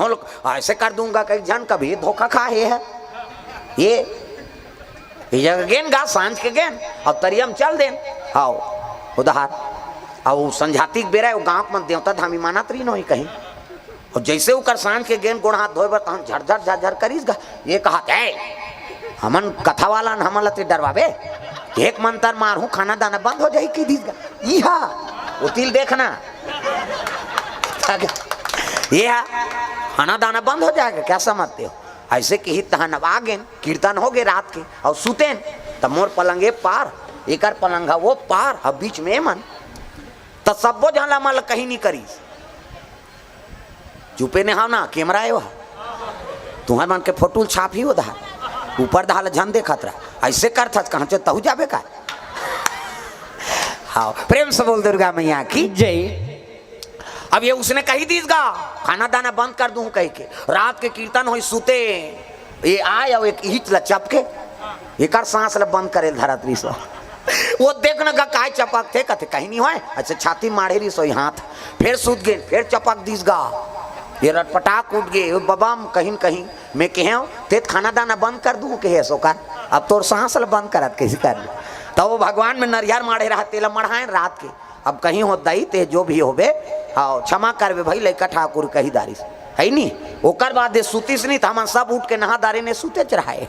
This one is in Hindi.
ढोल ऐसे कर दूंगा कहीं जन कभी धोखा खा है ये जगह गेन गा सांझ के गेन अब तरियम चल देन हाओ उधार अब संझाती के बेरा गाँव में देवता धामी माना तरी नहीं कहीं और जैसे वो कर सांझ के गेन गोड़ हाथ धोए बर तहन झरझर झरझर करीस गा ये कहा हमन कथा वाला हमन लते डरवाबे एक मंत्र मारू खाना दाना बंद हो जाए की दीस गा इहा उतिल देखना ये खाना दाना बंद हो जाएगा क्या समझते हो ऐसे कि तहन अब आ गए कीर्तन हो गए रात के और सुतेन तब मोर पलंगे पार एक पलंगा वो पार अब बीच में मन तो सबो झाला मल कहीं नहीं करी चुपे ने हाँ ना कैमरा है वह तुम्हारे मन के फोटो छाप ही उधार ऊपर दाल झन देखत रहा ऐसे कर था कहाँ से तहु जाबे का हाँ प्रेम से बोल दुर्गा मैया की जय। अब ये उसने कही दीसगा खाना दाना बंद कर दूं कह के रात के कीर्तन हो सुते ये आए और एक हिच ल चपके एक सांस ल बंद करे धरत सो वो देखना गा काय चपक थे कथे कहीं नहीं होए अच्छा छाती मारे रही सोई हाथ फिर सूत गए फिर चपक दीसगा ये रटपटाक उठ गए बबाम कहीं कहीं मैं कहे तेत खाना दाना बंद कर दूं कहे सो कर अब तोर सांस ल बंद करत कैसे कर तो वो भगवान में नरियर मारे रहा तेला मढ़ाए रात के अब कहीं हो दई ते जो भी होबे हाँ क्षमा करबे भाई लड़का ठाकुर कही दारिस है नहीं ओकर बाद सुतीस नहीं तो हम सब उठ के नहा दारे ने सुते चढ़ाए